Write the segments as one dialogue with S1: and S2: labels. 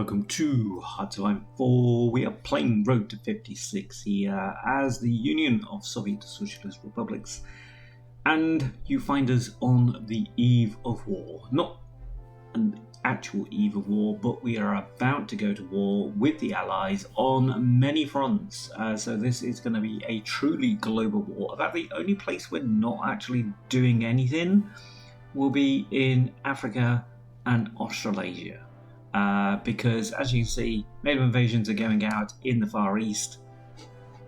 S1: welcome to HOI4. We are playing Road to 56 here as the Union of Soviet Socialist Republics, and you find us on the eve of war. Not an actual eve of war, but we are about to go to war with the Allies on many fronts. So this is going to be a truly global war. About the only place we're not actually doing anything will be in Africa and Australasia. Because as you can see, naval invasions are going out in the Far East.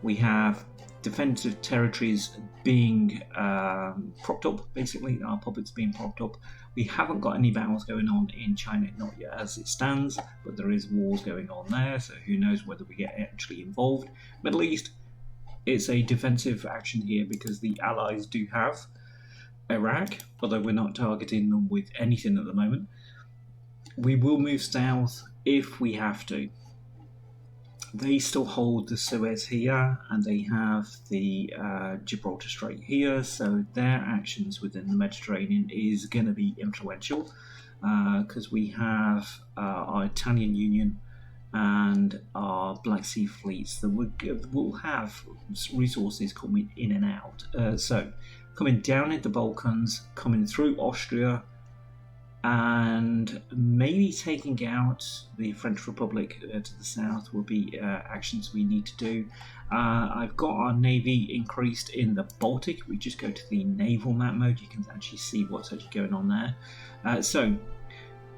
S1: We have defensive territories being propped up, basically our puppets being propped up. We haven't got any battles going on in China, not yet as it stands, but there is wars going on there, so who knows whether we get actually involved. Middle East, it's a defensive action here because the Allies do have Iraq, although we're not targeting them with anything at the moment. We will move south if we have to. They still hold the Suez here, and they have the Gibraltar Strait here, so their actions within the Mediterranean is going to be influential because we have our Italian Union and our Black Sea fleets that will have resources coming in and out. So coming down into the Balkans, coming through Austria, and maybe taking out the French Republic to the south will be actions we need to do. I've got our navy increased in the Baltic. We just go to the naval map mode, you can actually see what's actually going on there. So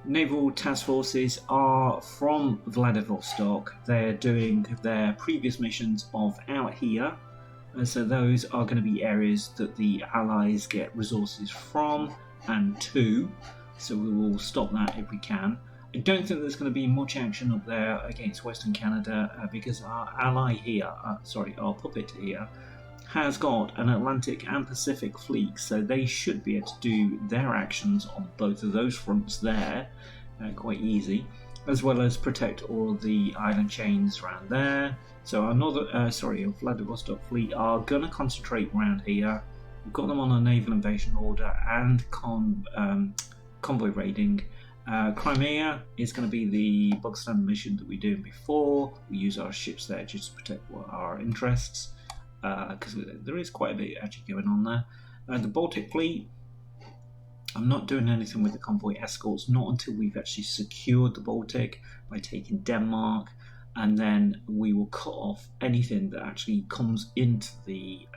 S1: naval task forces are from Vladivostok. They're doing their previous missions of out here, so those are going to be areas that the Allies get resources from and to. So we will stop that if we can. I don't think there's going to be much action up there against Western Canada because our ally here, our puppet here, has got an Atlantic and Pacific fleet, so they should be able to do their actions on both of those fronts there quite easy, as well as protect all the island chains around there. So our Vladivostok fleet are going to concentrate around here. We've got them on a naval invasion order and convoy raiding. Crimea is going to be the bog standard mission that we were doing before. We use our ships there just to protect our interests because there is quite a bit actually going on there. The Baltic fleet, I'm not doing anything with the convoy escorts, not until we've actually secured the Baltic by taking Denmark, and then we will cut off anything that actually comes into the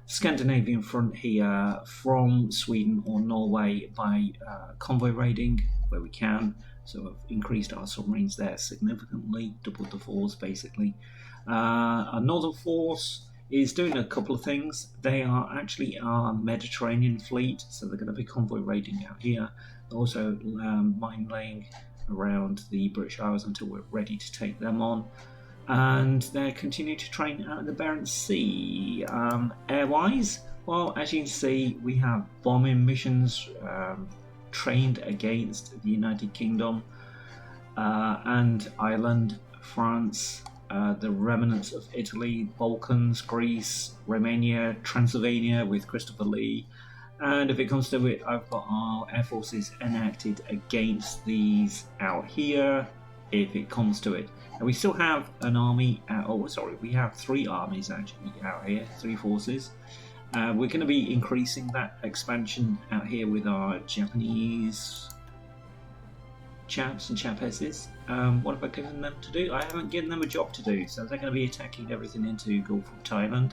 S1: Scandinavian front here from Sweden or Norway by convoy raiding where we can. So we've increased our submarines there significantly, doubled the force basically. Our northern force is doing a couple of things. They are actually our Mediterranean fleet, so they're going to be convoy raiding out here. Also mine laying around the British Isles until we're ready to take them on. And they're continuing to train out in the Barents Sea. Airwise, well, as you can see, we have bombing missions trained against the United Kingdom and Ireland, France, the remnants of Italy, Balkans, Greece, Romania, Transylvania with Christopher Lee. And if it comes to it, I've got our air forces enacted against these out here, if it comes to it. And we still have an army, we have 3 armies actually out here, 3 forces. We're going to be increasing that expansion out here with our Japanese chaps and chapesses. What have I given them to do? I haven't given them a job to do, so they're going to be attacking everything into Gulf of Thailand.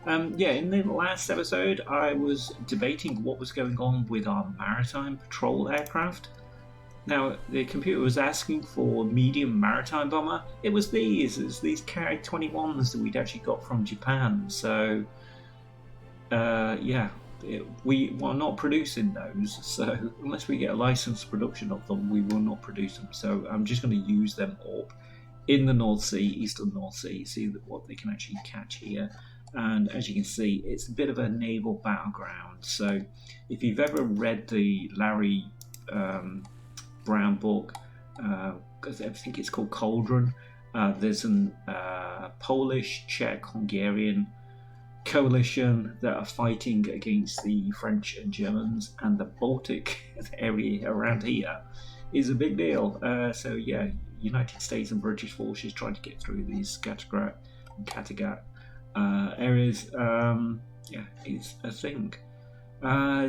S1: In the last episode, I was debating what was going on with our maritime patrol aircraft. Now, the computer was asking for medium maritime bomber. It was these KI-21s that we'd actually got from Japan. So, we were not producing those. So, unless we get a licensed production of them, we will not produce them. So, I'm just going to use them up in the North Sea, eastern North Sea, see what they can actually catch here. And as you can see, it's a bit of a naval battleground. So, if you've ever read the Larry Brown book, I think it's called Cauldron. There's an Polish, Czech, Hungarian coalition that are fighting against the French and Germans, and the Baltic area around here is a big deal. So yeah, United States and British forces trying to get through these Kattegat and Kattegat areas. Yeah, is a thing.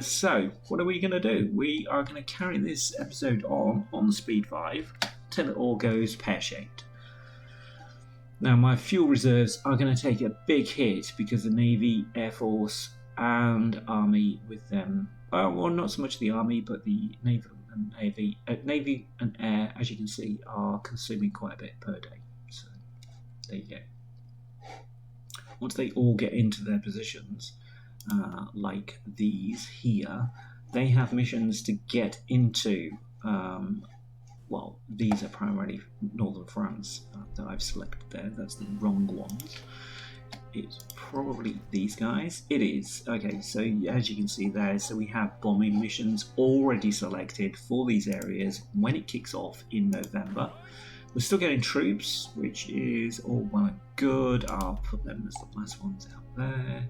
S1: So what are we going to do? We are going to carry this episode on speed 5 till it all goes pear-shaped. Now my fuel reserves are going to take a big hit because the Navy, Air Force and Army with them, well, not so much the Army, but the Navy and Air, as you can see, are consuming quite a bit per day. So there you go. Once they all get into their positions, like these here, they have missions to get into, well, these are primarily northern France that I've selected there. That's the wrong ones. It's probably these guys. It is. Okay, so as you can see there, so we have bombing missions already selected for these areas when it kicks off in November. We're still getting troops, which is all well and good. I'll put them as the last ones out there.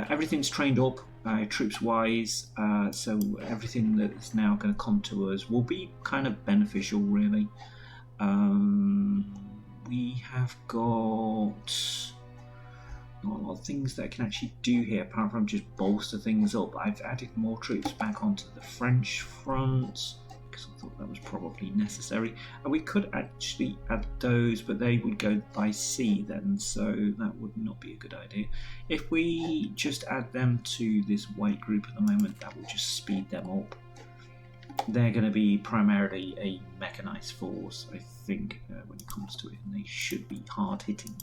S1: Everything's trained up troops wise, so everything that is now going to come to us will be kind of beneficial, really. We have got not a lot of things that I can actually do here apart from just bolster things up. I've added more troops back onto the French front because I thought that was probably necessary, and we could actually add those, but they would go by sea then, so that would not be a good idea. If we just add them to this white group at the moment, that will just speed them up. They're going to be primarily a mechanized force, I think, when it comes to it, and they should be hard hitting.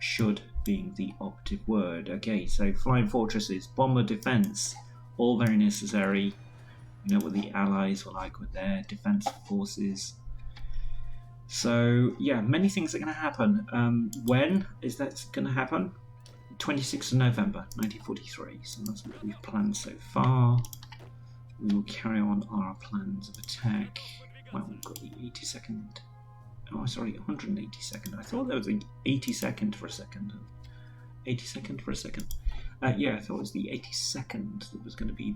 S1: Should being the operative word. Okay, so flying fortresses, bomber defense, all very necessary. You know what the Allies were like with their defense forces. So yeah, many things are going to happen. When is that going to happen? 26th of November 1943. So that's what we've planned so far. We will carry on our plans of attack. Well, we've got the 82nd. Oh, sorry, 182nd. I thought there was the 82nd for a second. 82nd for a second. Yeah, I thought it was the 82nd that was going to be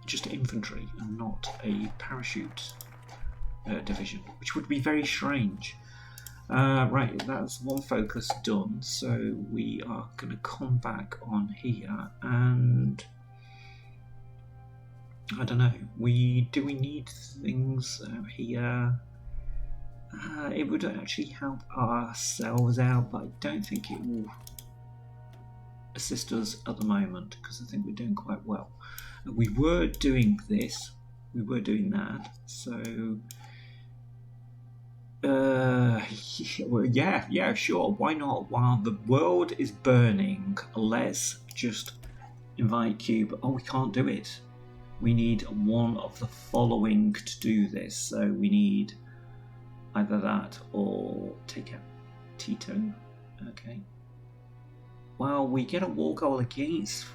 S1: just infantry and not a parachute division, which would be very strange. Right, that's one focus done, so we are going to come back on here, and I don't know, do we need things here? It would actually help ourselves out, but I don't think it will assist us at the moment because I think we're doing quite well. We were doing this, we were doing that, so yeah, sure, why not? While the world is burning, let's just invite Cube. Oh, we can't do it. We need one of the following to do this, so we need either that or take out Tito. Okay. Well, we get a war goal against.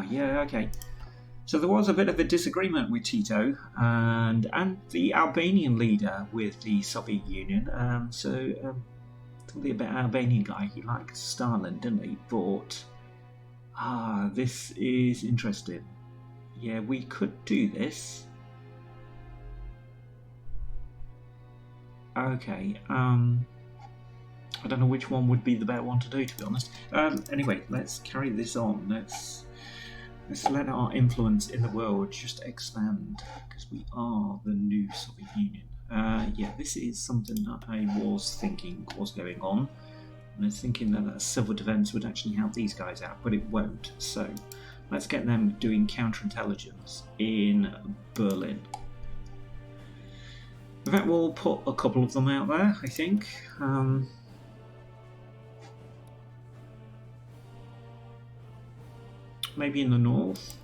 S1: Yeah, okay. So there was a bit of a disagreement with Tito and the Albanian leader with the Soviet Union. Totally a bit Albanian guy. He liked Stalin, didn't he? But this is interesting. Yeah, we could do this. Okay, I don't know which one would be the better one to do, to be honest. Anyway, let's carry this on. Let's let our influence in the world just expand, because we are the new Soviet Union. Yeah, this is something that I was thinking was going on. And I was thinking that civil defense would actually help these guys out, but it won't. So let's get them doing counterintelligence in Berlin. In fact, we'll put a couple of them out there, I think. Maybe in the north.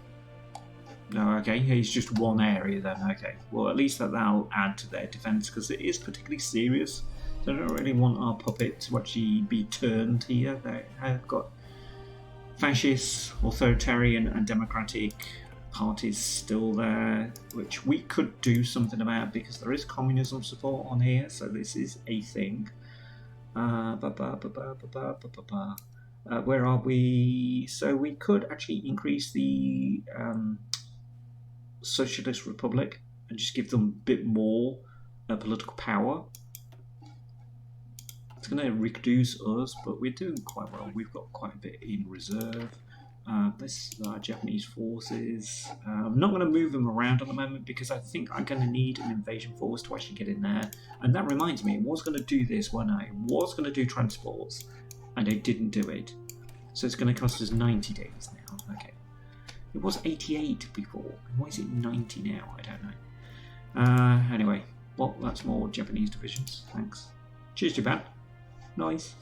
S1: No, okay, it's just one area then. Okay, well, at least that'll add to their defense because it is particularly serious. So I don't really want our puppet to actually be turned here. They have got fascist, authoritarian, and democratic parties still there, which we could do something about because there is communism support on here, so this is a thing. Where are we? So we could actually increase the Socialist Republic and just give them a bit more political power. It's going to reduce us, but we're doing quite well. We've got quite a bit in reserve. This is our Japanese forces. I'm not going to move them around at the moment because I think I'm going to need an invasion force to actually get in there. And that reminds me, I was going to do this when I was going to do transports, and I didn't do it. So it's going to cost us 90 days now. Okay. It was 88 before. Why is it 90 now? I don't know. Anyway, well, that's more Japanese divisions. Thanks. Cheers, Japan. Nice.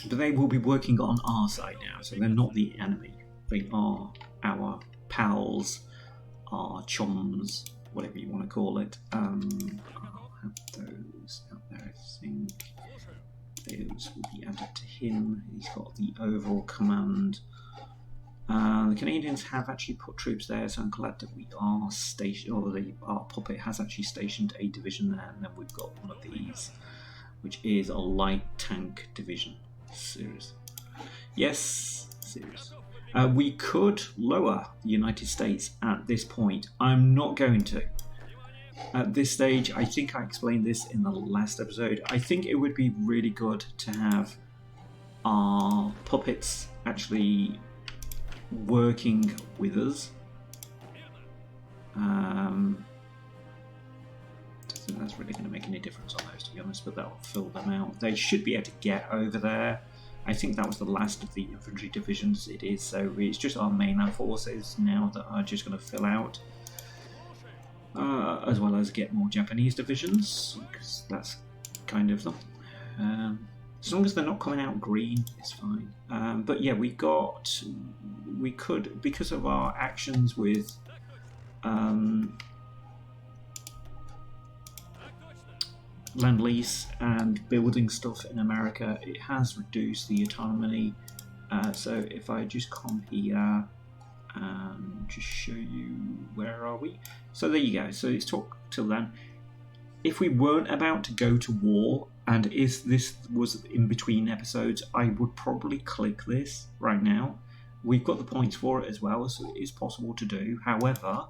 S1: But they will be working on our side now, so they're not the enemy. They are our pals, our chums, whatever you want to call it. I'll have those out there, I think. Those will be added to him. He's got the overall command. The Canadians have actually put troops there, so I'm glad that we are stationed, or our puppet has actually stationed a division there, and then we've got one of these, which is a light tank division. Serious. Yes, serious. We could lower the United States at this point. I'm not going to. At this stage, I think I explained this in the last episode, I think it would be really good to have our puppets actually working with us. I don't think that's really going to make any difference on those, to be honest, but that'll fill them out. They should be able to get over there. I think that was the last of the infantry divisions it is, so it's just our mainland forces now that are just going to fill out. As well as get more Japanese divisions, because that's kind of them. As long as they're not coming out green, it's fine. But yeah, we could, because of our actions with Lend-Lease and building stuff in America, it has reduced the autonomy. So if I just come here and just show you, where are we? So there you go. So let's talk till then. If we weren't about to go to war, and if this was in between episodes, I would probably click this right now. We've got the points for it as well, so it is possible to do. However,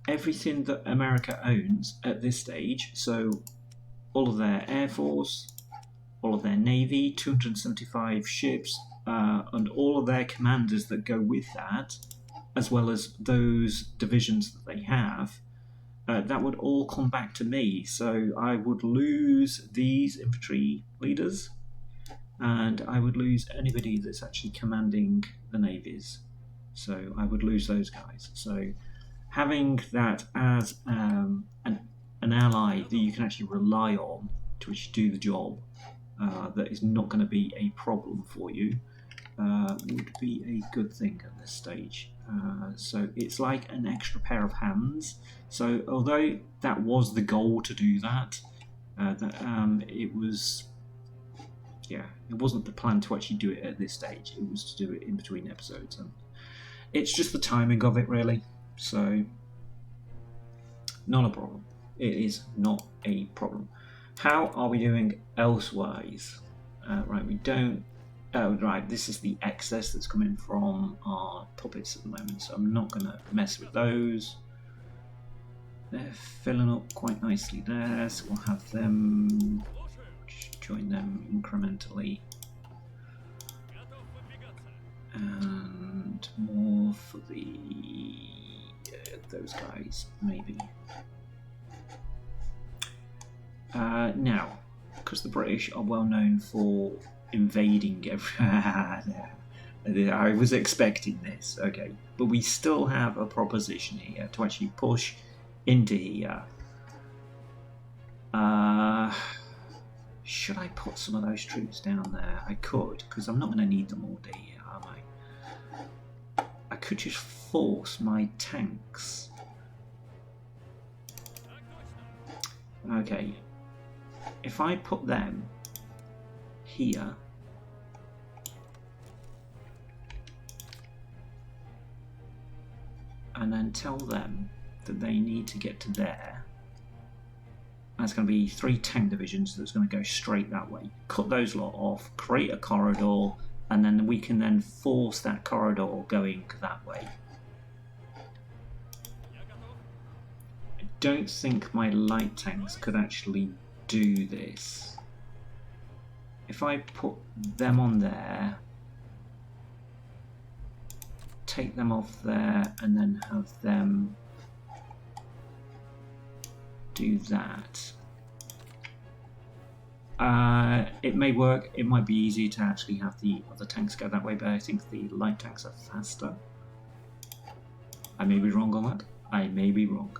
S1: everything that America owns at this stage, so all of their Air Force, all of their Navy, 275 ships, and all of their commanders that go with that, as well as those divisions that they have, that would all come back to me. So I would lose these infantry leaders, and I would lose anybody that's actually commanding the navies. So I would lose those guys. So having that as an ally that you can actually rely on to actually do the job, that is not going to be a problem for you, would be a good thing at this stage. So it's like an extra pair of hands. So although that was the goal to do that, it wasn't the plan to actually do it at this stage. It was to do it in between episodes, and it's just the timing of it, really. So not a problem. It is not a problem. How are we doing elsewise? Right, we don't. Oh, right, this is the excess that's coming from our puppets at the moment, so I'm not going to mess with those. They're filling up quite nicely there, so we'll have them join them incrementally. And more for those guys, maybe. Now, because the British are well known for invading everywhere. I was expecting this, okay, but we still have a proposition here to actually push into here. Should I put some of those troops down there? I could, because I'm not going to need them all day here, am I? I could just force my tanks. Okay, if I put them here, and then tell them that they need to get to there, that's going to be 3 tank divisions that's going to go straight that way. Cut those lot off, create a corridor, and then we can then force that corridor going that way. don't think my light tanks could actually do this. If I put them on there, take them off there, and then have them do that. It may work. It might be easy to actually have the other tanks go that way, but I think the light tanks are faster. I may be wrong on that. I may be wrong.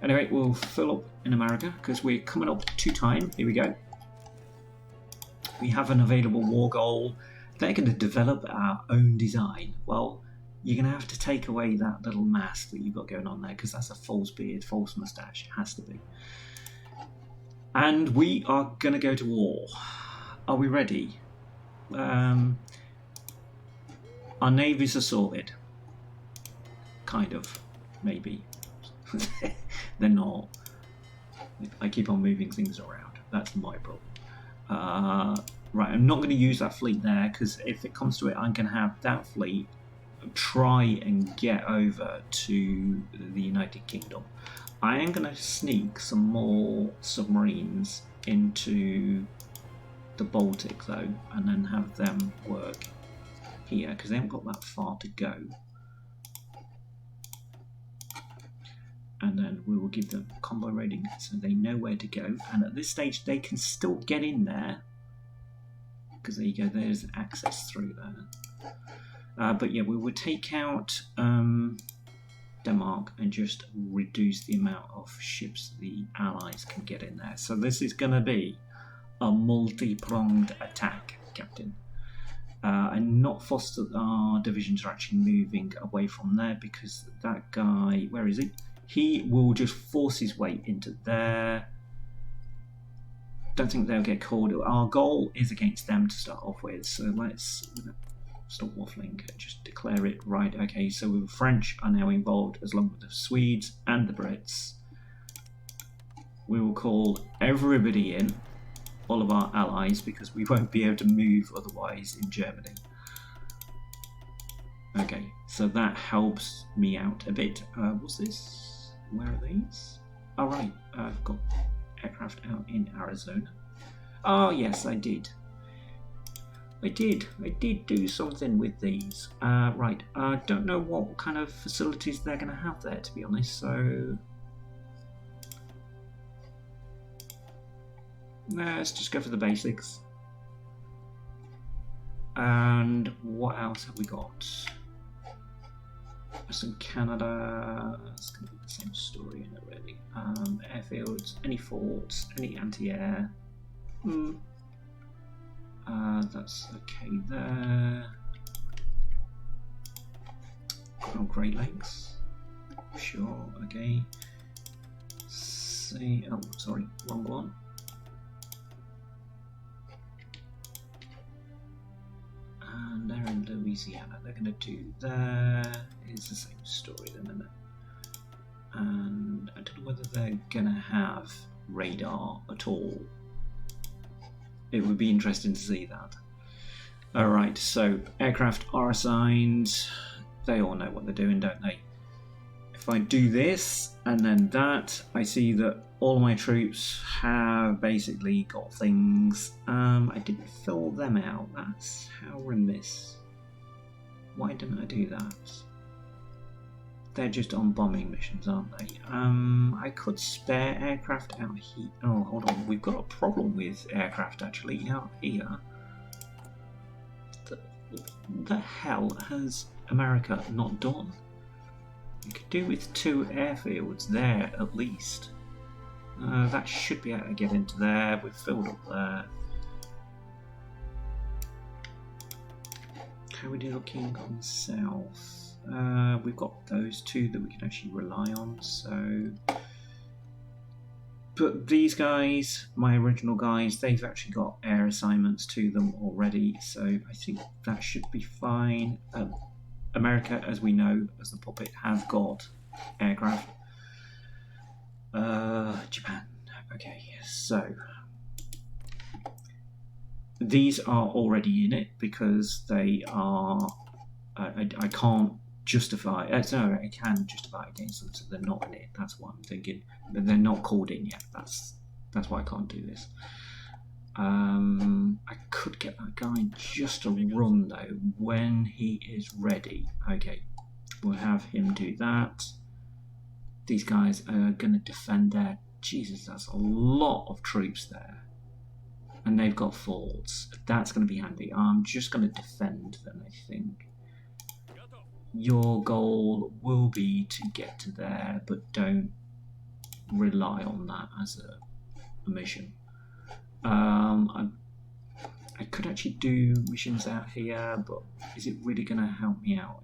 S1: Anyway, we'll fill up in America because we're coming up to time. Here we go. We have an available war goal. They're going to develop our own design. Well, you're going to have to take away that little mask that you've got going on there because that's a false beard, false moustache. It has to be. And we are going to go to war. Are we ready? Our navies are sorted. Kind of. Maybe. They're not. I keep on moving things around. That's my problem. Right, I'm not going to use that fleet there because if it comes to it, I'm going to have that fleet try and get over to the United Kingdom. I am going to sneak some more submarines into the Baltic though, and then have them work here because they haven't got that far to go. And then we will give them combo rating so they know where to go. And at this stage, they can still get in there because there you go. There's access through there. But yeah, we will take out Denmark and just reduce the amount of ships the Allies can get in there. So this is going to be a multi-pronged attack, Captain. And not fussed that our divisions are actually moving away from there because that guy, where is he? He will just force his way into there. Don't think they'll get called. Our goal is against them to start off with, so let's stop waffling, just declare it right. Okay, so the French are now involved as long with the Swedes and the Brits. We will call everybody in, all of our allies, because we won't be able to move otherwise in Germany. Okay, so that helps me out a bit. What's this? Where are these? Oh right, I've got aircraft out in Arizona. Oh yes, I did. I did do something with these. Right, I don't know what kind of facilities they're going to have there, to be honest, so let's just go for the basics. And what else have we got? Western Canada, it's going to be the same story, isn't it, really? Airfields, any forts, any anti-air. That's okay there. Great Lakes. Sure, okay. See, oh, sorry, wrong one. And they're in Louisiana. They're going to do there. It's the same story then, isn't it? And I don't know whether they're going to have radar at all. It would be interesting to see that. Alright, so aircraft are assigned. They all know what they're doing, don't they? If I do this and then that, I see that all my troops have basically got things. I didn't fill them out. That's how remiss. Why didn't I do that? They're just on bombing missions, aren't they? I could spare aircraft out here. Oh, hold on. We've got a problem with aircraft actually out here. The hell has America not done? You could do with 2 airfields there at least. That should be able to get into there. We've filled up there. How are we looking on the south? We've got those 2 that we can actually rely on. So, but these guys, my original guys, they've actually got air assignments to them already. So I think that should be fine. America, as we know, as the puppet, have got aircraft. Japan. Okay, so these are already in it because they are. I can't justify. No, it can justify against them, so they're not in it. That's what I'm thinking. But they're not called in yet. That's why I can't do this. I could get that guy just to run though when he is ready. Okay, we'll have him do that. These guys are going to defend there. Jesus, that's a lot of troops there. And they've got forts. That's going to be handy. I'm just going to defend them, I think. Your goal will be to get to there, but don't rely on that as a mission. I could actually do missions out here, but is it really going to help me out?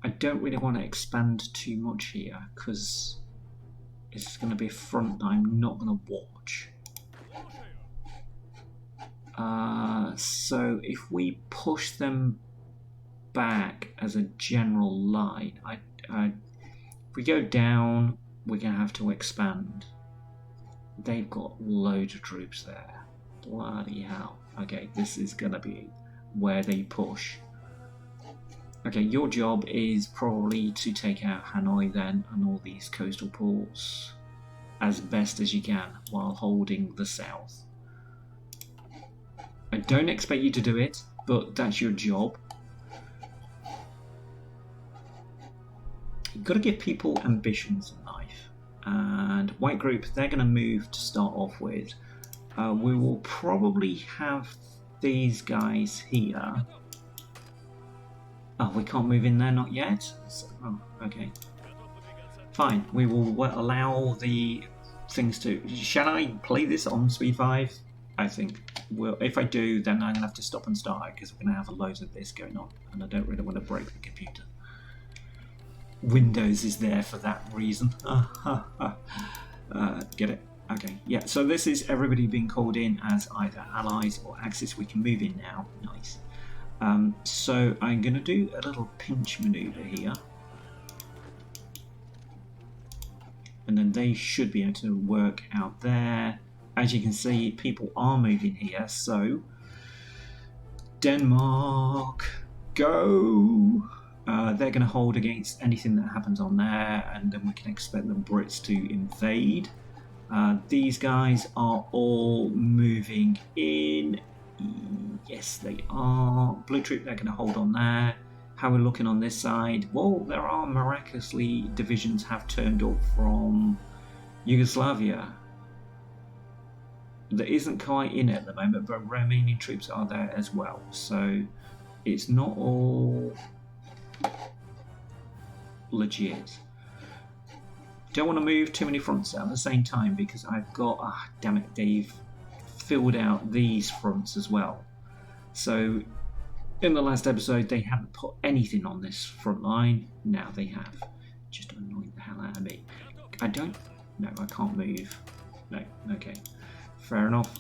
S1: I don't really want to expand too much here because it's going to be a front that I'm not going to watch. So if we push them back as a general line, if we go down, we're going to have to expand. They've got loads of troops there. Bloody hell. Okay, this is going to be where they push. Okay, your job is probably to take out Hanoi then and all these coastal ports as best as you can while holding the south. I don't expect you to do it, but that's your job. You've got to give people ambitions in life. And white group, they're going to move to start off with. We will probably have these guys here. Oh, we can't move in there, not yet? So, oh, okay. Fine, we will allow the things to... Shall I play this on speed 5? I think. Well, if I do, then I'm going to have to stop and start because we're going to have loads of this going on. And I don't really want to break the computer. Windows is there for that reason. Get it? Okay, yeah, so this is everybody being called in as either allies or Axis. We can move in now. Nice. So I'm going to do a little pinch maneuver here. And then they should be able to work out there. As you can see, people are moving here, so Denmark, go! They're going to hold against anything that happens on there, and then we can expect the Brits to invade. These guys are all moving in. Yes, they are. Blue troop, they're going to hold on there. How we're looking on this side? Well, there are miraculously divisions have turned up from Yugoslavia. That isn't quite in it at the moment, but Romanian troops are there as well. So it's not all legit. Don't want to move too many fronts at the same time because I've got, damn it, they've filled out these fronts as well. So in the last episode they hadn't put anything on this front line. Now they have. Just annoying the hell out of me. I can't move. No, okay. Fair enough.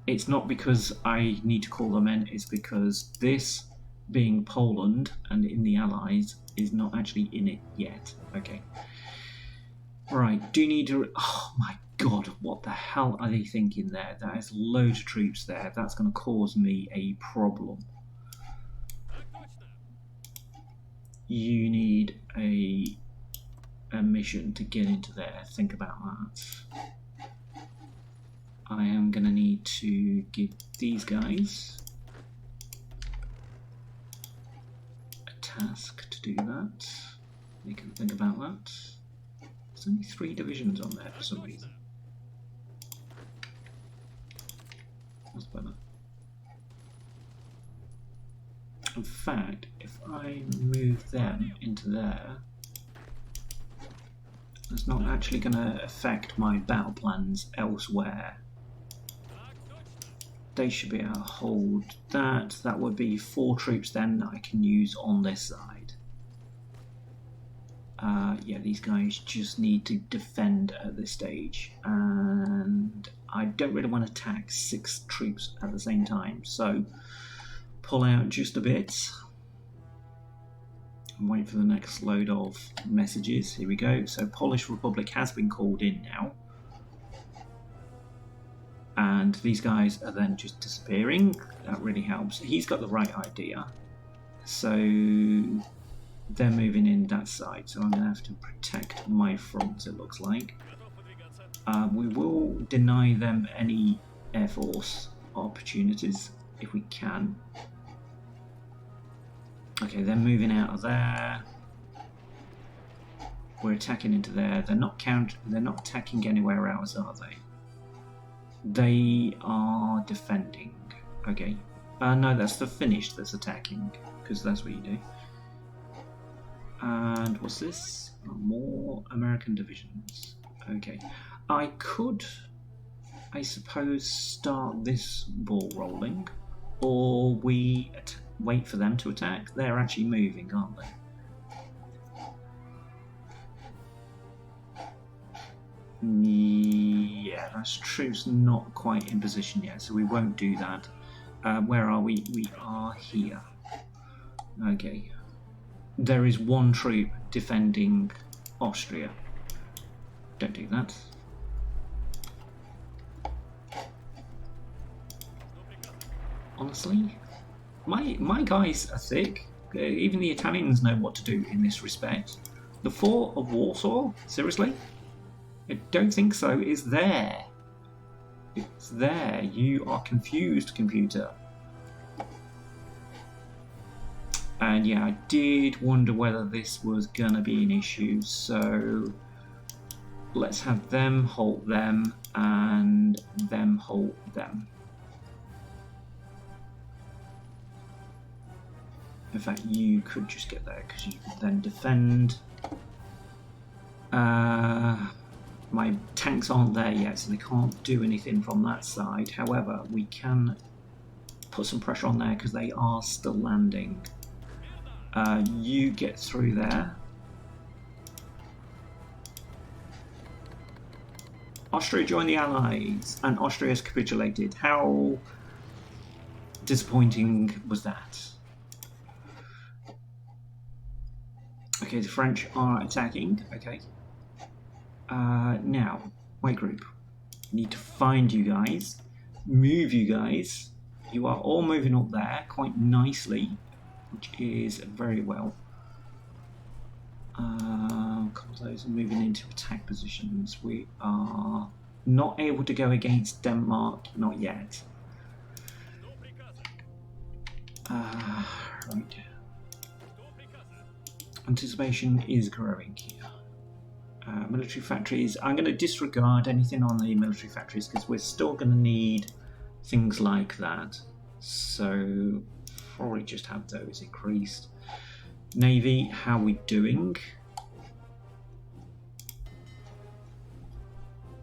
S1: It's not because I need to call them in, it's because this being Poland and in the Allies is not actually in it yet. Okay. Right, do need to... Oh my god, what the hell are they thinking there? That is loads of troops there. That's going to cause me a problem. You need a mission to get into there. Think about that. I am going to need to give these guys a task to do that. They can think about that. There's only 3 divisions on there for some reason. That's better. In fact, if I move them into there, it's not actually going to affect my battle plans elsewhere. They should be able to hold that. That would be 4 troops then that I can use on this side. Yeah, these guys just need to defend at this stage. And I don't really want to attack 6 troops at the same time. So, pull out just a bit. And wait for the next load of messages. Here we go. So, Polish Republic has been called in now. And these guys are then just disappearing. That really helps. He's got the right idea. So they're moving in that side, so I'm going to have to protect my front, it looks like. We will deny them any Air Force opportunities if we can. Okay, they're moving out of there. We're attacking into there. They're not attacking anywhere else, are they? They are defending. Okay. No, that's the Finnish that's attacking, because that's what you do. And what's this? More American divisions. Okay. I could, I suppose, start this ball rolling, or we wait for them to attack. They're actually moving, aren't they? Yeah, that's troops not quite in position yet, so we won't do that. Where are we? We are here. Okay. There is one troop defending Austria. Don't do that. Honestly, my guys are thick. Even the Italians know what to do in this respect. The fort of Warsaw? Seriously? I don't think so. It's there. It's there. You are confused, computer. And yeah, I did wonder whether this was gonna be an issue, so let's have them halt them and them halt them. In fact, you could just get there because you could then defend. My tanks aren't there yet, so they can't do anything from that side. However, we can put some pressure on there because they are still landing. You get through there. Austria joined the Allies, and Austria has capitulated. How disappointing was that? Okay, the French are attacking. Okay. Now, white group. Need to find you guys, move you guys. You are all moving up there quite nicely, which is very well. A couple of those are moving into attack positions. We are not able to go against Denmark, not yet. Right. Anticipation is growing here. Military factories. I'm going to disregard anything on the military factories because we're still going to need things like that. So probably just have those increased. Navy, how are we doing?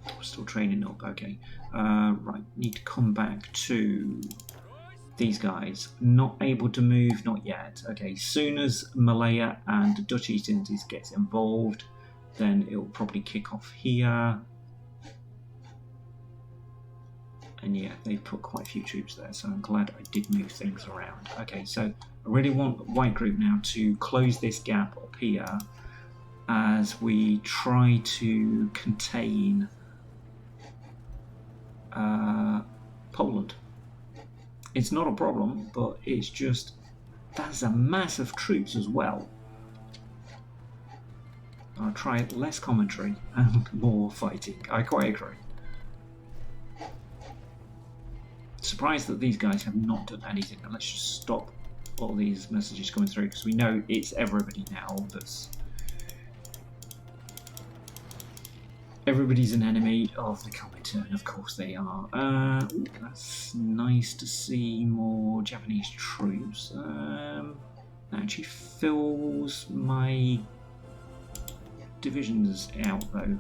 S1: We're still training up. Okay. Right. Need to come back to these guys. Not able to move, not yet. Okay. Soon as Malaya and the Dutch East Indies gets involved, then it will probably kick off here. And yeah, they put quite a few troops there, so I'm glad I did move things around. Okay, so I really want White Group now to close this gap up here as we try to contain Poland. It's not a problem, but it's just that's a mass of troops as well. I'll try less commentary and more fighting. I quite agree. Surprised that these guys have not done anything. And let's just stop all these messages coming through because we know it's everybody now that's... Everybody's an enemy of the Comintern, of course they are. Ooh, that's nice to see more Japanese troops. That actually fills my divisions out though.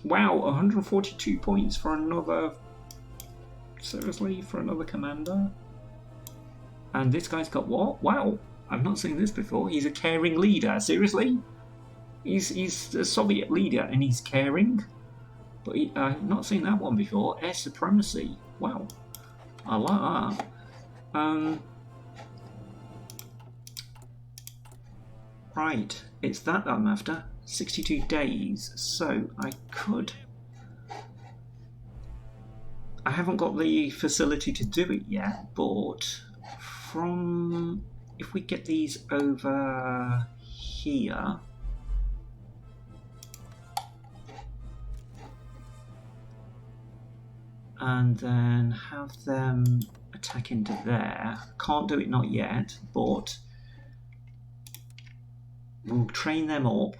S1: Wow, 142 points for another... Seriously, for another commander? And this guy's got what? Wow, I've not seen this before. He's a caring leader. Seriously? He's a Soviet leader and he's caring? But I've not seen that one before. Air supremacy. Wow. I like that. Right, it's that I'm after. 62 days, so I could... I haven't got the facility to do it yet, but from if we get these over here, and then have them attack into there. Can't do it not yet, but we'll train them up.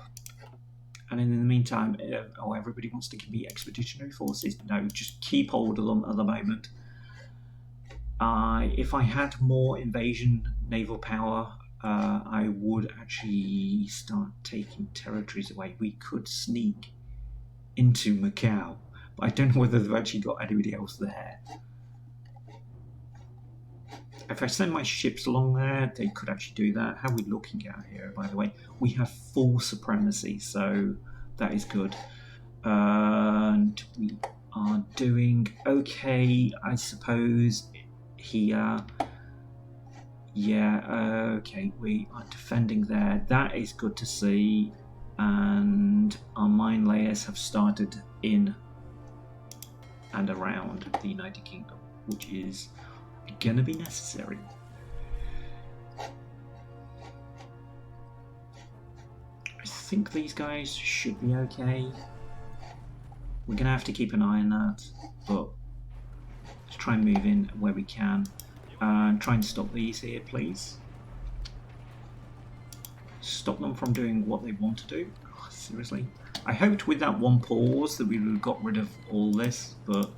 S1: And in the meantime, oh, everybody wants to give me expeditionary forces. No, just keep hold of them at the moment. If I had more invasion naval power, I would actually start taking territories away. We could sneak into Macau, but I don't know whether they've actually got anybody else there. If I send my ships along there, they could actually do that. How are we looking out here, by the way? We have full supremacy, so that is good. And we are doing okay, I suppose, here. Yeah, okay, we are defending there. That is good to see. And our mine layers have started in and around the United Kingdom, which is gonna be necessary. I think these guys should be okay. We're gonna have to keep an eye on that, but let's try and move in where we can. Try and stop these here, please. Stop them from doing what they want to do. Oh, seriously. I hoped with that one pause that we would have got rid of all this, but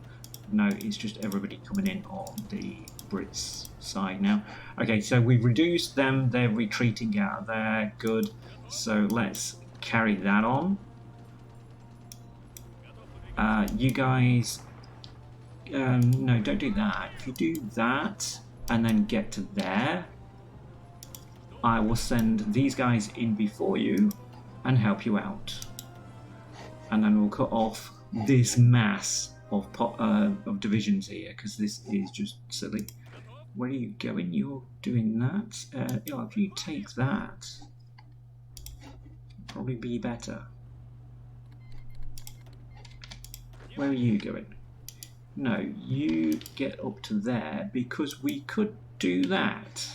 S1: no, it's just everybody coming in on the Brits side now. Okay, so we've reduced them, they're retreating out of there, good. So let's carry that on. You guys, no, don't do that. If you do that and then get to there, I will send these guys in before you and help you out. And then we'll cut off this mass of divisions here, because this is just silly. Where are you going? You're doing that. Yeah, if you take that, probably be better. Where are you going? No, you get up to there, because we could do that.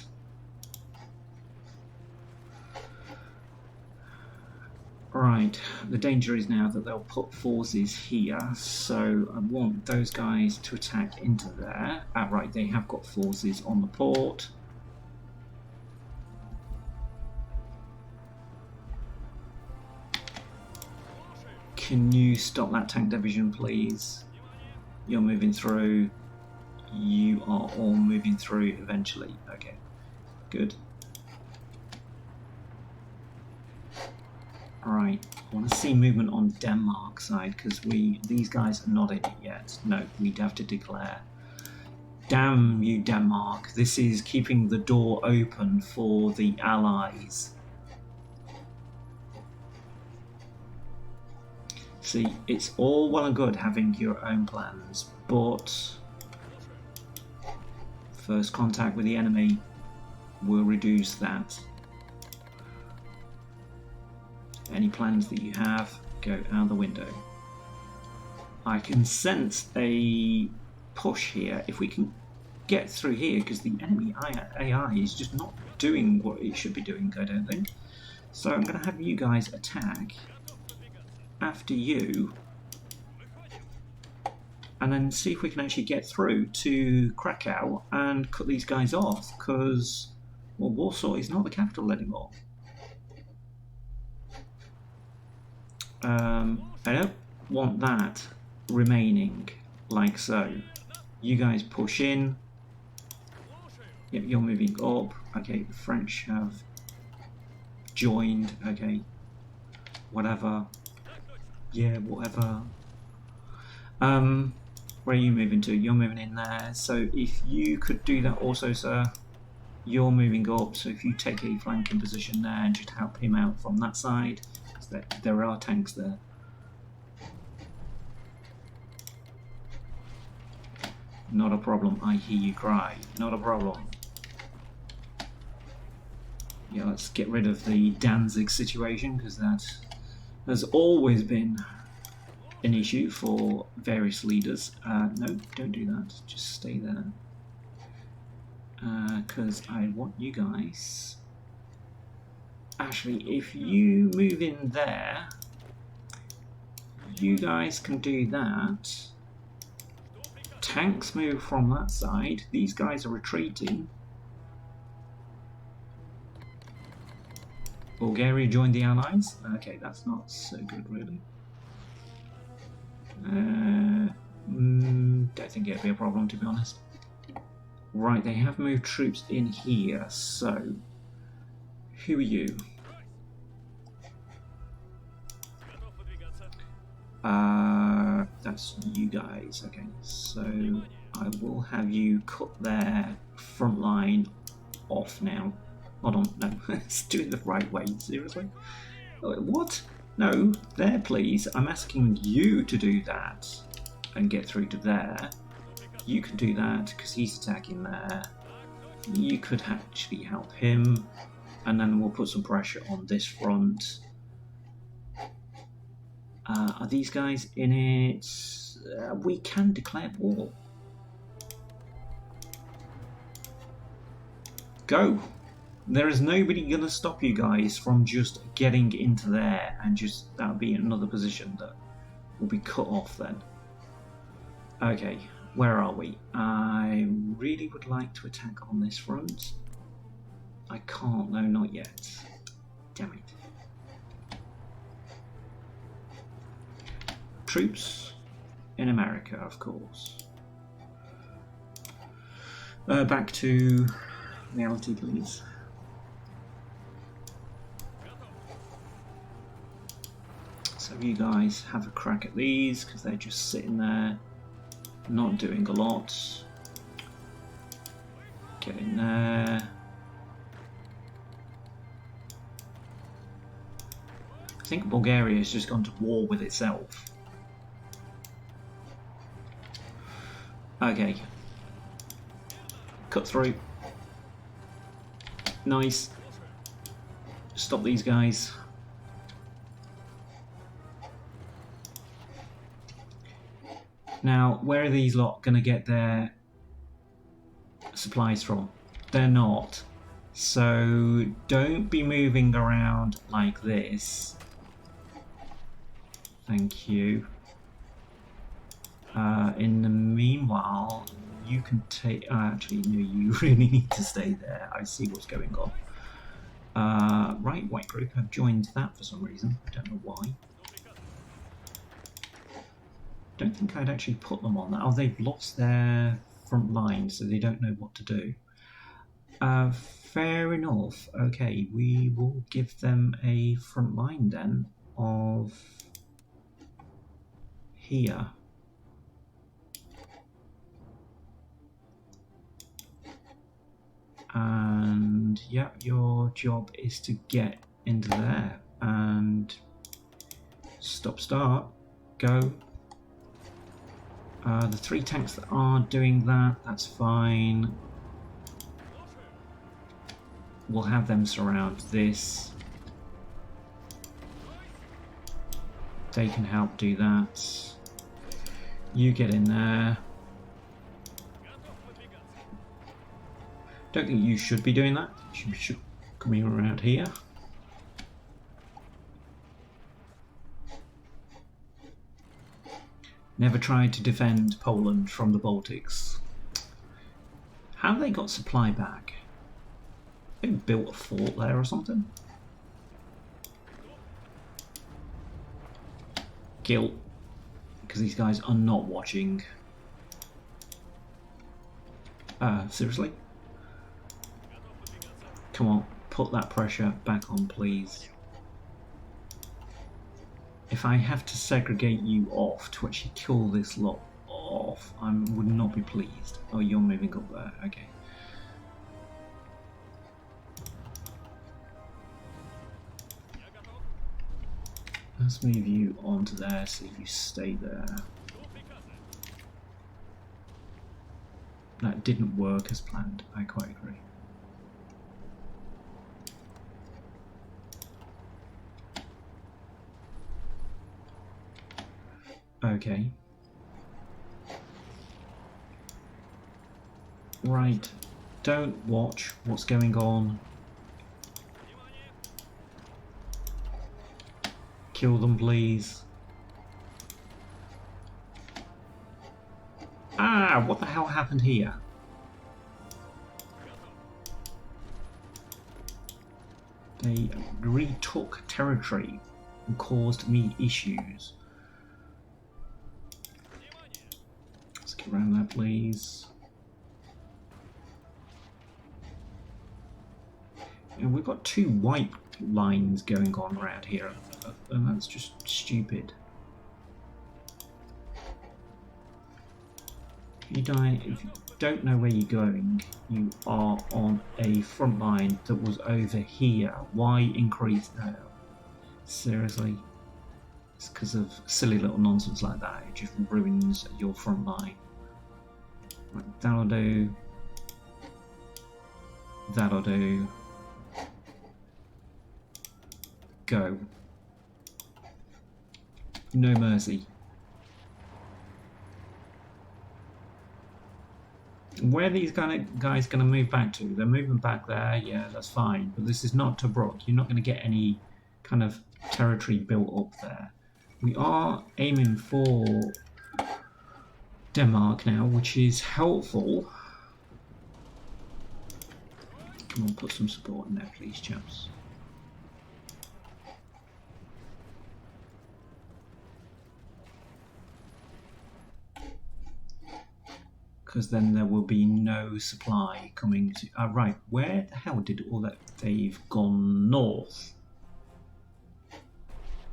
S1: Right, the danger is now that they'll put forces here, so I want those guys to attack into there. Right, they have got forces on the port. Can you stop that tank division, please? You're moving through. You are all moving through eventually. Okay, good. Alright, I want to see movement on Denmark side, because these guys are not in it yet. No, we'd have to declare. Damn you, Denmark. This is keeping the door open for the Allies. See, it's all well and good having your own plans, but first contact with the enemy will reduce that. Any plans that you have go out the window. I can sense a push here. If we can get through here, because the enemy AI is just not doing what it should be doing, I don't think. So I'm going to have you guys attack after you, and then see if we can actually get through to Krakow and cut these guys off, because, well, Warsaw is not the capital anymore. I don't want that remaining like so. You guys push in. Yep, you're moving up. Okay, the French have joined. Okay, whatever. Yeah, whatever. Where are you moving to? You're moving in there. So if you could do that also, sir. You're moving up, so if you take a flanking position there and just help him out from that side. There are tanks there. Not a problem, I hear you cry. Not a problem. Yeah, let's get rid of the Danzig situation, because that has always been an issue for various leaders. No, don't do that. Just stay there. because I want you guys. Actually, if you move in there, you guys can do that. Tanks move from that side. These guys are retreating. Bulgaria joined the Allies. Okay, that's not so good, really. Don't think it'd be a problem, to be honest. Right, they have moved troops in here, so who are you? That's you guys. Okay, so I will have you cut their front line off now. Hold on, no, let's do it the right way. Seriously? What? No, there, please. I'm asking you to do that and get through to there. You can do that because he's attacking there. You could actually help him, and then we'll put some pressure on this front. Are these guys in it? We can declare war. Go! There is nobody going to stop you guys from just getting into there, and just that'll be another position that will be cut off then. Okay, where are we? I really would like to attack on this front. I can't, no, not yet. Damn it. Troops in America, of course. Back to reality, please. So you guys have a crack at these because they're just sitting there, not doing a lot. Get in there. I think Bulgaria has just gone to war with itself. Okay. Cut through. Nice. Stop these guys. Now, where are these lot going to get their supplies from? They're not. So, don't be moving around like this. Thank you. In the meanwhile, you can take... actually, no, you really need to stay there. I see what's going on. Right, white group have joined that for some reason. I don't know why. Don't think I'd actually put them on that. Oh, they've lost their front line, so they don't know what to do. Fair enough. Okay, we will give them a front line then of here. And yeah, your job is to get into there and stop, start, go. The 3 tanks that are doing that, that's fine. We'll have them surround this. They can help do that. You get in there. Don't think you should be doing that. You should be coming around here. Never tried to defend Poland from the Baltics. Have they got supply back? They built a fort there or something? Guilt. Because these guys are not watching. Seriously? Come on, put that pressure back on, please. If I have to segregate you off to actually kill this lot off, I would not be pleased. Oh, you're moving up there, okay. Let's move you onto there so you stay there. That didn't work as planned, I quite agree. Okay. Right. don't watch what's going on. Kill them, please. Ah, what the hell happened here? They retook territory and caused me issues. Let's get around that, please. And we've got two white lines going on around here, and that's just stupid. If you don't know where you're going, you are on a front line that was over here. Why increase now? Seriously? It's because of silly little nonsense like that. It just ruins your front line. Right, that'll do. That'll do. Go. No mercy. Where are these guys going to move back to? They're moving back there, yeah, that's fine. But this is not Tobruk. You're not going to get any kind of territory built up there. We are aiming for Denmark now, which is helpful. Come on, put some support in there, please, chaps. Because then there will be no supply coming to... right, where the hell did all that... They've gone north.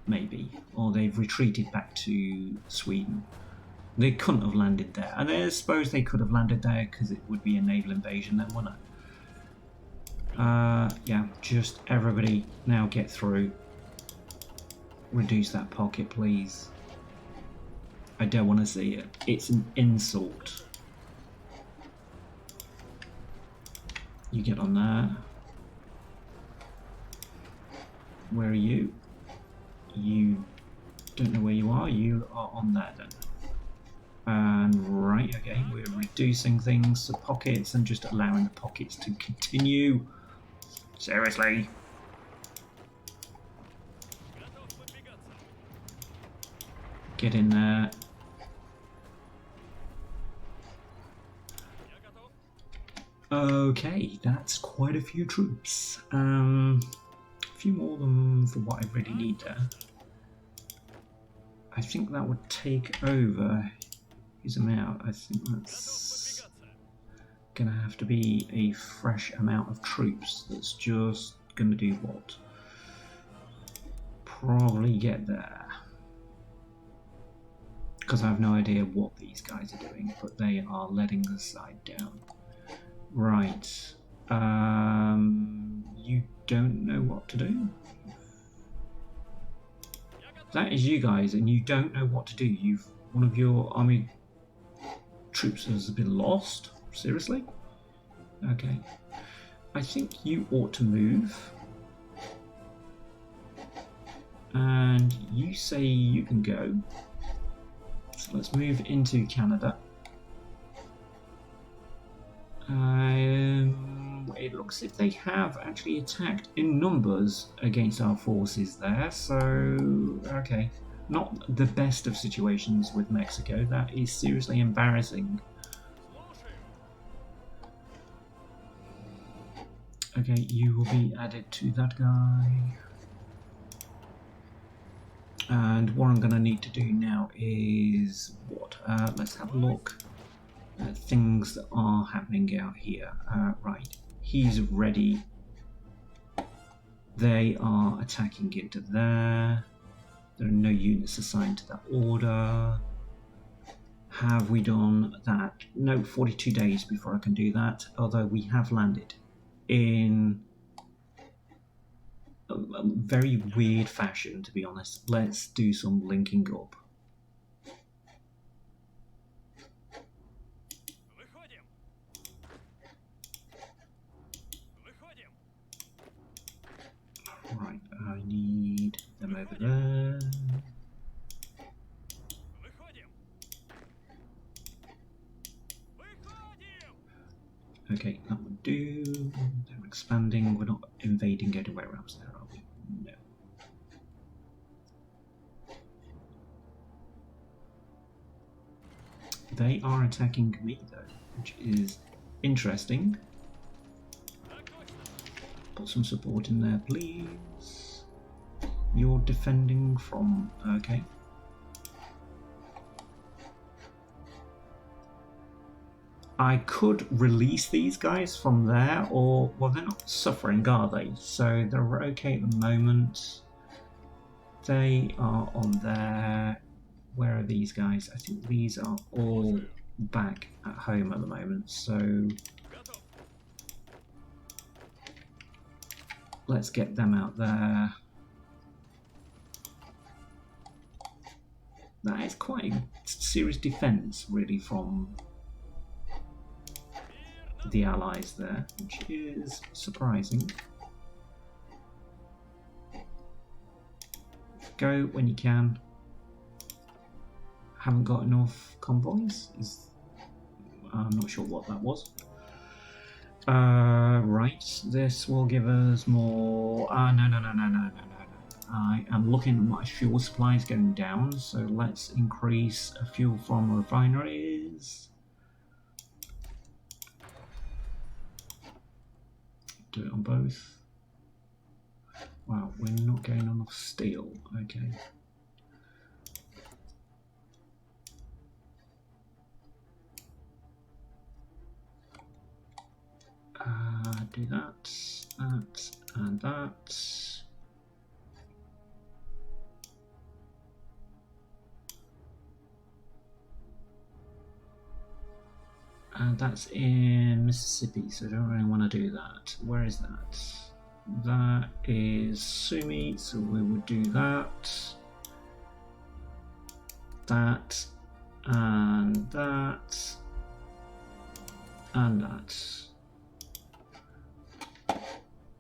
S1: Maybe. Or they've retreated back to Sweden. They couldn't have landed there. And I suppose they could have landed there because it would be a naval invasion then, wouldn't it? Yeah, just everybody now get through. Reduce that pocket, please. I don't want to see it. It's an insult. You get on there. Where are you? You don't know where you are. You are on there then. And right, okay, we're reducing things to pockets and just allowing the pockets to continue. Seriously. Get in there. Okay, that's quite a few troops. A few more than for what I really need there. I think that would take over his amount. I think that's gonna have to be a fresh amount of troops that's just gonna do what? Probably get there. Because I have no idea what these guys are doing, but they are letting the side down. Right. You don't know what to do? That is you guys, and you don't know what to do. One of your army troops has been lost? Seriously? Okay. I think you ought to move. And you say you can go. So let's move into Canada. It looks as if they have actually attacked in numbers against our forces there, so okay. Not the best of situations with Mexico. That is seriously embarrassing. Okay, you will be added to that guy. And what I'm going to need to do now is what? Let's have a look at things that are happening out here. Right, he's ready. They are attacking into there. There are no units assigned to that order. Have we done that? No, 42 days before I can do that, although we have landed in a very weird fashion, to be honest. Let's do some linking up. Right, I need them over there. Okay, that would do. They're expanding. We're not invading anywhere else there, are we? No. They are attacking me though, which is interesting. Put some support in there, please. You're defending from... okay. I could release these guys from there, or... well, they're not suffering, are they? So they're okay at the moment. They are on there. Where are these guys? I think these are all back at home at the moment, so... let's get them out there. That is quite a serious defence, really, from the Allies there, which is surprising. Go when you can. Haven't got enough convoys? I'm not sure what that was. Right, this will give us more... no. I am looking at my fuel supplies going down, so let's increase fuel from refineries. Do it on both. Wow, we're not getting enough steel. Okay. Do that, and that. And that's in Mississippi, so I don't really want to do that. Where is that? That is Sumi, so we would do that. That, and that, and that.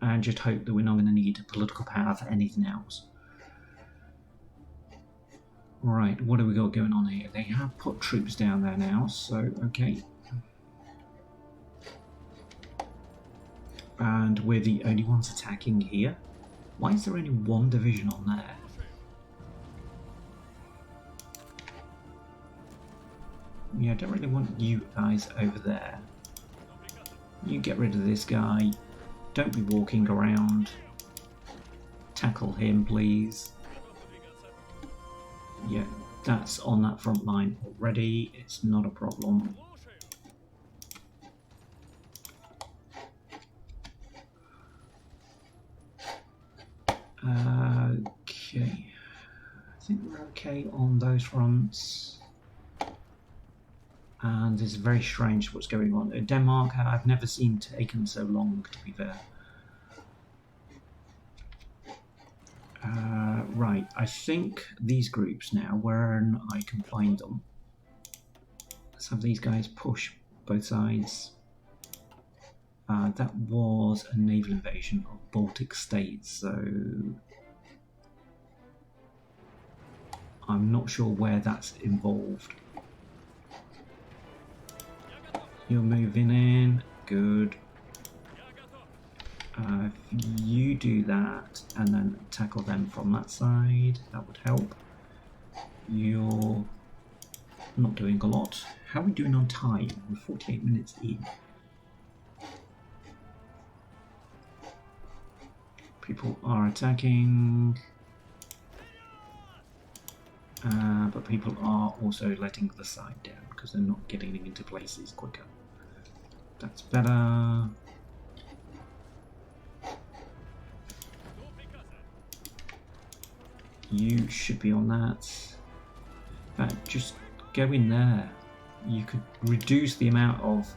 S1: And just hope that we're not going to need political power for anything else. Right, what have we got going on here? They have put troops down there now, so okay. And we're the only ones attacking here. Why is there only one division on there? Yeah, I don't really want you guys over there. You get rid of this guy. Don't be walking around. Tackle him, please. Yeah, that's on that front line already. It's not a problem. Okay. I think we're okay on those fronts. And it's very strange what's going on. Denmark, I've never seen taken so long, to be fair. Right, I think these groups now, where I can find them. Let's have these guys push both sides. That was a naval invasion of Baltic states, so I'm not sure where that's involved. You're moving in, good. If you do that and then tackle them from that side, that would help. You're not doing a lot. How are we doing on time? We're 48 minutes in. People are attacking, but people are also letting the side down because they're not getting into places quicker. That's better. You should be on that. In fact, just go in there. You could reduce the amount of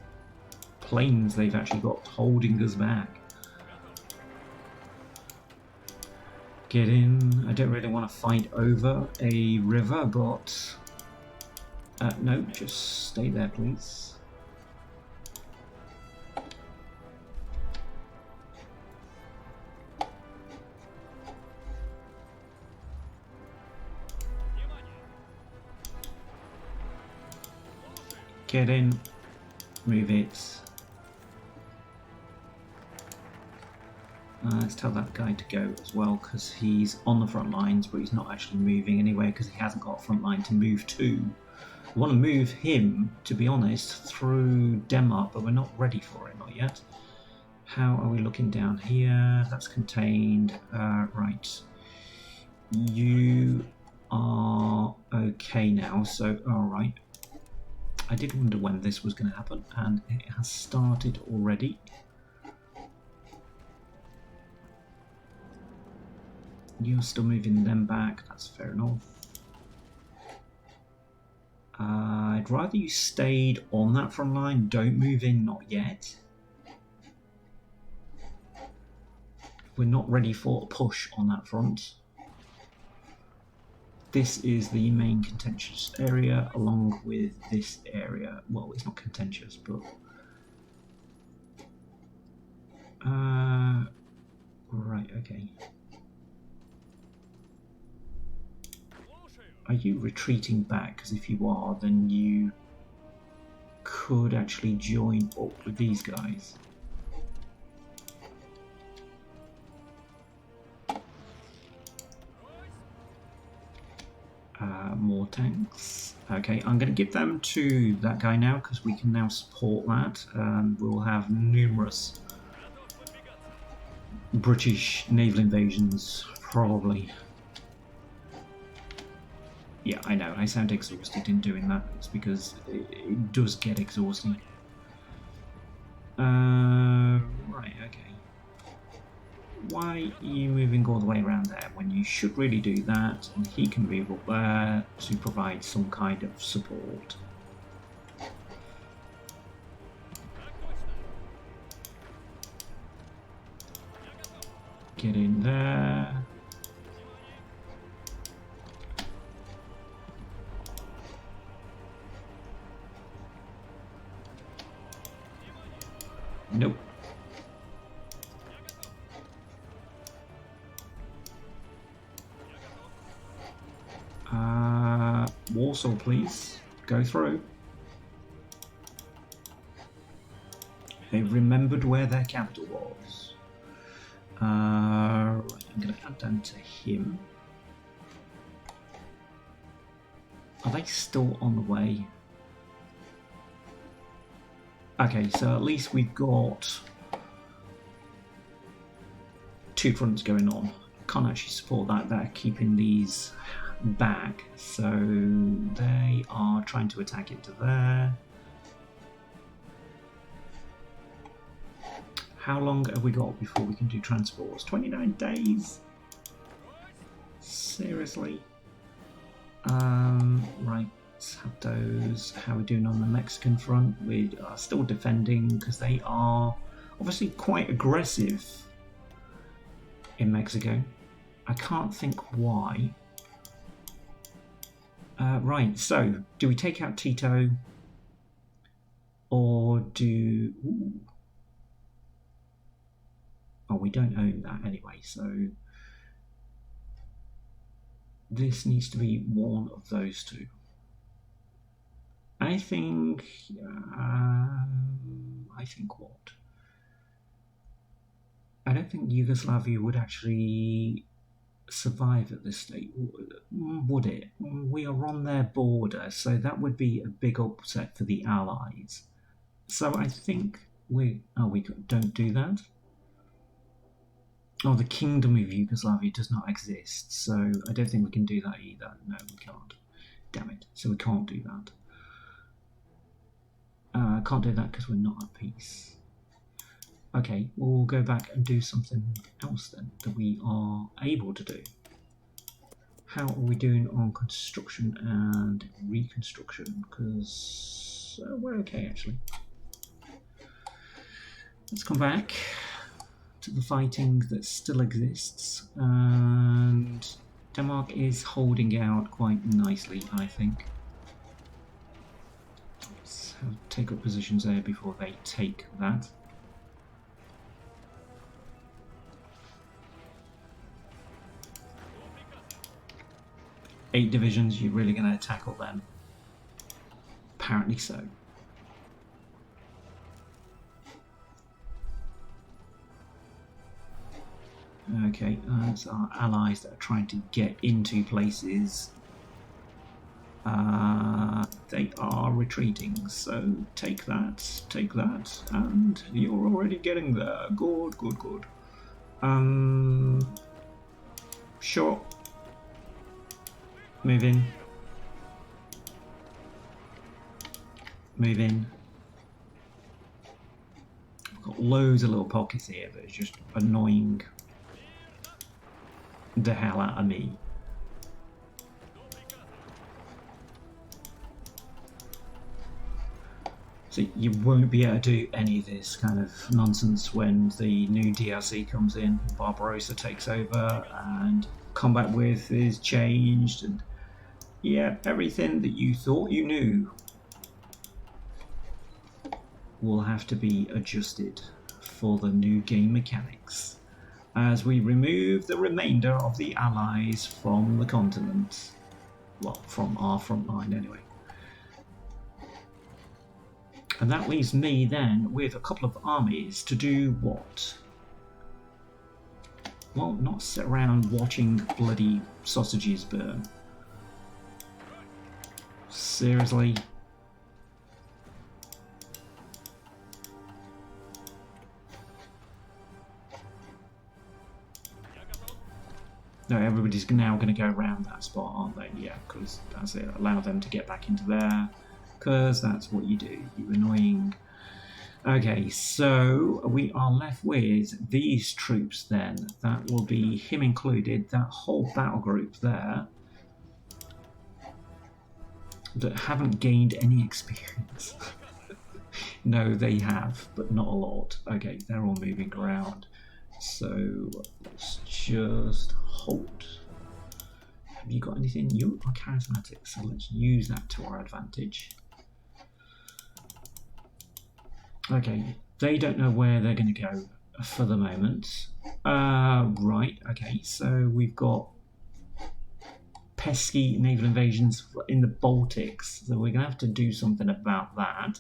S1: planes they've actually got holding us back. Get in. I don't really want to fight over a river, but no, just stay there, please. Get in, move it. Let's tell that guy to go as well, because he's on the front lines, but he's not actually moving anywhere because he hasn't got a front line to move to. I want to move him, to be honest, through Denmark, but we're not ready for it, not yet. How are we looking down here? That's contained. Right. You are okay now, so alright. I did wonder when this was going to happen, and it has started already. You're still moving them back, that's fair enough. I'd rather you stayed on that front line, don't move in, not yet. We're not ready for a push on that front. This is the main contentious area, along with this area. Well, it's not contentious, but... right, okay. Are you retreating back? Because if you are, then you could actually join up with these guys. More tanks. Okay, I'm going to give them to that guy now because we can now support that. We'll have numerous British naval invasions, probably. Yeah, I know, I sound exhausted in doing that. It's because it does get exhausting. Right, okay. Why are you moving all the way around there when you should really do that, and he can move up there to provide some kind of support? Get in there. Nope. Warsaw, please. Go through. They remembered where their capital was. Right, I'm going to add them to him. Are they still on the way? Okay, so at least we've got 2 fronts going on. Can't actually support that. They're keeping these back, so they are trying to attack into there. How long have we got before we can do transports? 29 days? Seriously? Right, let's have those. How are we doing on the Mexican front? We are still defending because they are obviously quite aggressive in Mexico. I can't think why. Right, so do we take out Tito or do... Ooh. Oh, we don't own that anyway, so this needs to be one of those two. I think what? I don't think Yugoslavia would actually survive at this stage, would it? We are on their border, so that would be a big upset for the Allies. So I think we don't do that. Oh, the Kingdom of Yugoslavia does not exist, so I don't think we can do that either. No, we can't. Damn it. So we can't do that. Can't do that because we're not at peace. Okay, we'll go back and do something else then that we are able to do. How are we doing on construction and reconstruction? Because we're okay actually. Let's come back to the fighting that still exists, and Denmark is holding out quite nicely, I think. Let's take up positions there before they take that. Eight divisions, you're really going to tackle them? Apparently so. Okay, that's our allies that are trying to get into places. They are retreating, so take that, and you're already getting there. Good, good, good. Sure. Move in. Move in. I've got loads of little pockets here that is just annoying the hell out of me. So you won't be able to do any of this kind of nonsense when the new DLC comes in. Barbarossa takes over and combat width is changed, and yeah, everything that you thought you knew will have to be adjusted for the new game mechanics as we remove the remainder of the allies from the continent. Well, from our front line anyway. And that leaves me then with a couple of armies to do what? Well, not sit around watching bloody sausages burn. Seriously? No, everybody's now going to go around that spot, aren't they? Yeah, because that's it. Allow them to get back into there. Because that's what you do, you annoying. Okay, so we are left with these troops then. That will be him included, that whole battle group there that haven't gained any experience. No, they have, but not a lot. Okay, they're all moving around. So let's just hold. Have you got anything? You are charismatic, so let's use that to our advantage. Okay, they don't know where they're going to go for the moment. Right, okay, so we've got pesky naval invasions in the Baltics, so we're going to have to do something about that.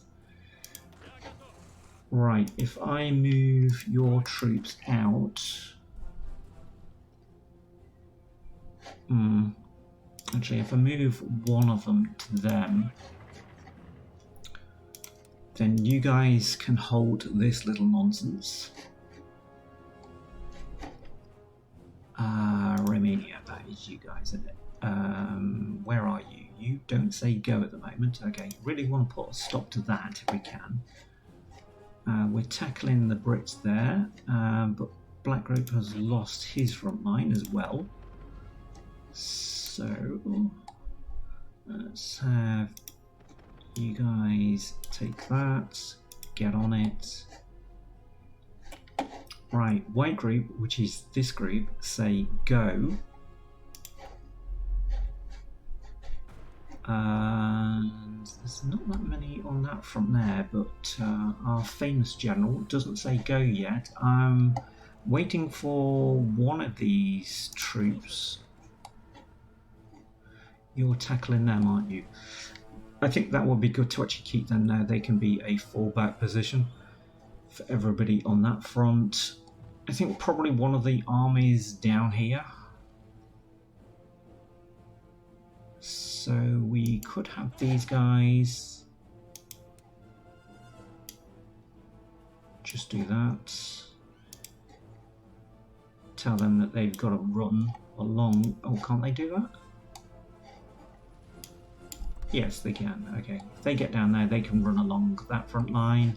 S1: Right, if I move your troops out... Actually, if I move one of them to them, then you guys can hold this little nonsense. Romania, that is you guys, isn't it? Where are you? You don't say go at the moment. Okay, really want to put a stop to that if we can. We're tackling the Brits there, but Black Group has lost his front line as well. So let's have you guys take that, get on it. Right, White Group, which is this group, say go. And there's not that many on that front there, but our famous general doesn't say go yet. I'm waiting for one of these troops. You're tackling them, aren't you? I think that would be good to actually keep them there. They can be a fallback position for everybody on that front. I think probably one of the armies down here. So we could have these guys. Just do that. Tell them that they've got to run along. Oh, can't they do that? Yes, they can. Okay, if they get down there, they can run along that front line.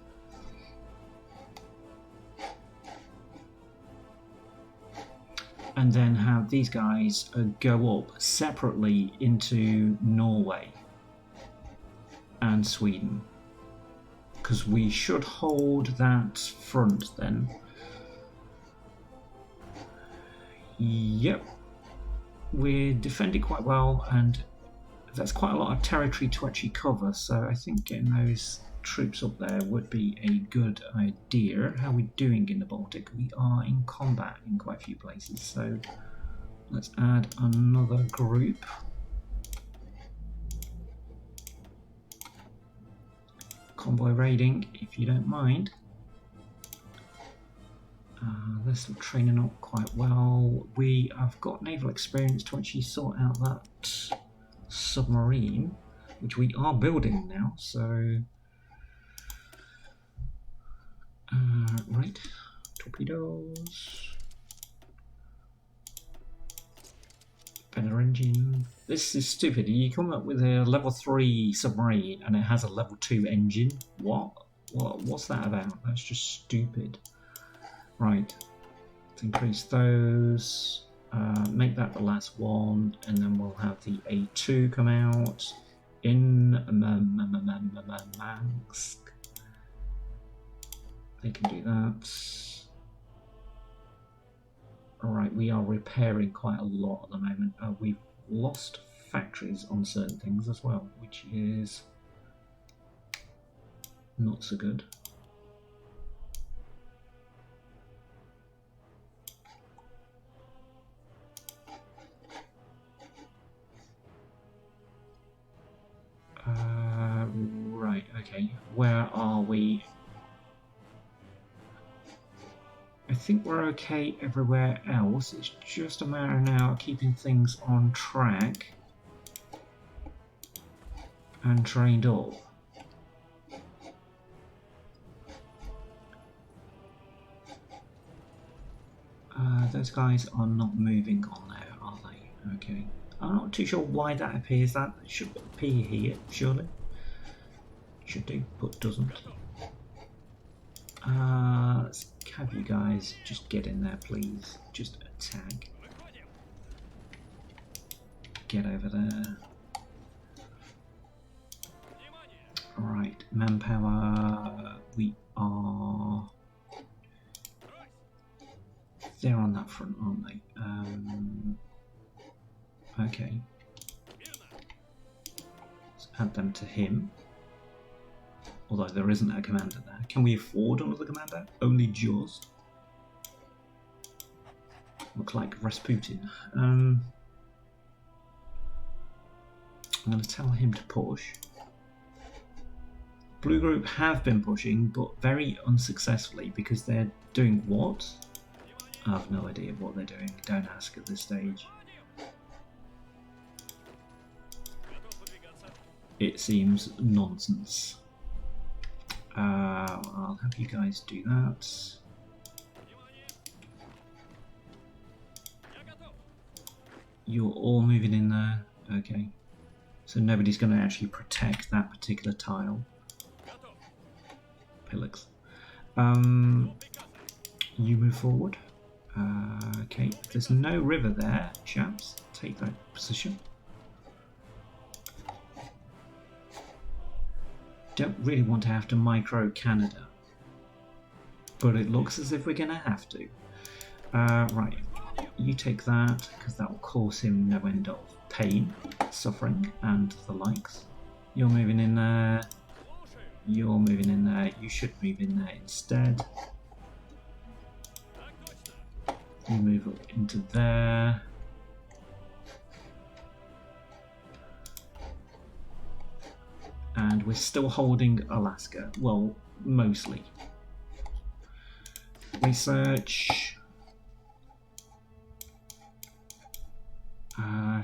S1: And then have these guys go up separately into Norway and Sweden. Because we should hold that front then. Yep. We're defending quite well, and that's quite a lot of territory to actually cover, so I think getting those troops up there would be a good idea. How are we doing in the Baltic? We are in combat in quite a few places, so let's add another group. Convoy raiding, if you don't mind. They're still training up quite well. We have got naval experience to actually sort out that submarine, which we are building now, so... right, torpedoes. Better engine. This is stupid. You come up with a level 3 submarine and it has a level 2 engine. What's that about? That's just stupid. Right, let's increase those. Make that the last one, and then we'll have the A2 come out in Mansk. They can do that. Alright, we are repairing quite a lot at the moment. We've lost factories on certain things as well, which is not so good. Right, okay. Where are we? I think we're okay everywhere else. It's just a matter now of keeping things on track and trained up. Those guys are not moving on there, are they? Okay. I'm not too sure why that appears. That should appear here, surely. Should do, but doesn't. Let's have you guys just get in there, please. Just attack. Get over there. Alright, manpower. We are... They're on that front, aren't they? Okay. Let's add them to him. Although there isn't a commander there. Can we afford another commander? Only just. Look like Rasputin. I'm going to tell him to push. Blue Group have been pushing, but very unsuccessfully because they're doing what? I have no idea what they're doing. Don't ask at this stage. It seems nonsense. I'll have you guys do that. You're all moving in there. Okay. So nobody's going to actually protect that particular tile. Pillars. You move forward. Okay. There's no river there, chaps. Take that position. Don't really want to have to micro Canada, but it looks as if we're going to have to. Right, you take that because that will cause him no end of pain, suffering, and the likes. You're moving in there. You're moving in there. You should move in there instead. You move up into there. And we're still holding Alaska. Well, mostly. Research.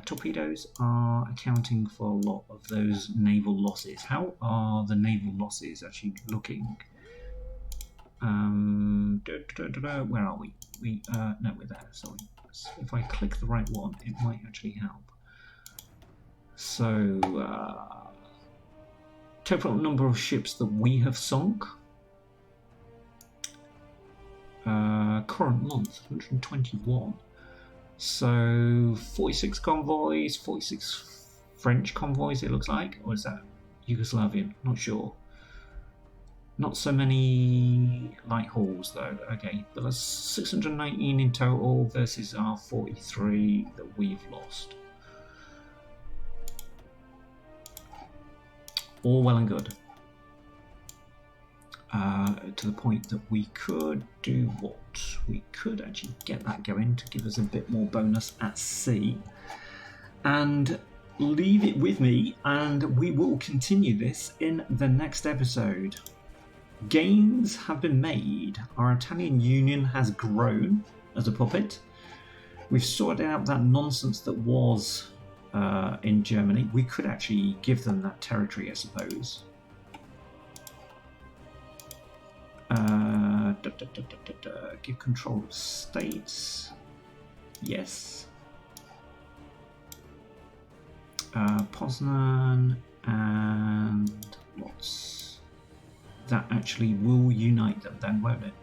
S1: Torpedoes are accounting for a lot of those naval losses. How are the naval losses actually looking? Where are we? No, we're there, sorry. If I click the right one, it might actually help. So, total number of ships that we have sunk. Current month, 121. So 46 convoys, 46 French convoys it looks like, or is that Yugoslavian? Not sure. Not so many light hauls though. Okay, but that's 619 in total versus our 43 that we've lost. All well and good. To the point that we could do what? We could actually get that going to give us a bit more bonus at sea. And leave it with me, and we will continue this in the next episode. gains have been made. Our Italian Union has grown as a puppet. We've sorted out that nonsense that was in Germany. We could actually give them that territory, I suppose. Give control of states. Yes. Poznan and what's that actually will unite them then, won't it?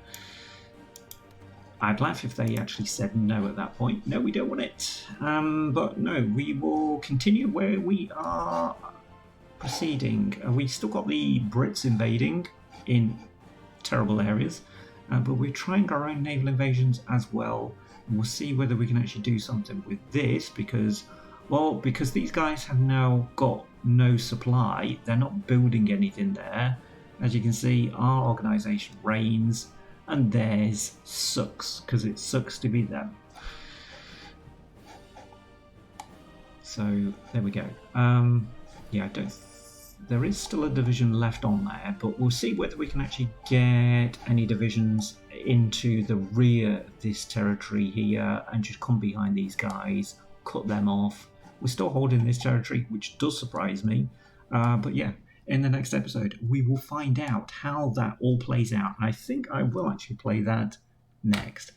S1: I'd laugh if they actually said no at that point. No, we don't want it. But no, we will continue where we are proceeding. We still got the Brits invading in terrible areas, but we're trying our own naval invasions as well. We'll see whether we can actually do something with this because these guys have now got no supply. They're not building anything there. As you can see, our organisation reigns and theirs sucks because it sucks to be them. So there we go. Yeah, there is still a division left on there, but we'll see whether we can actually get any divisions into the rear of this territory here and just come behind these guys, cut them off. We're still holding this territory, which does surprise me. But yeah, in the next episode, we will find out how that all plays out. And I think I will actually play that next.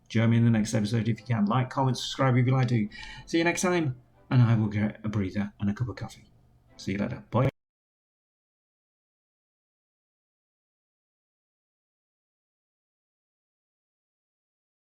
S1: Join me in the next episode if you can. Like, comment, subscribe if you like to. See you next time, and I will get a breather and a cup of coffee. See you later. Bye.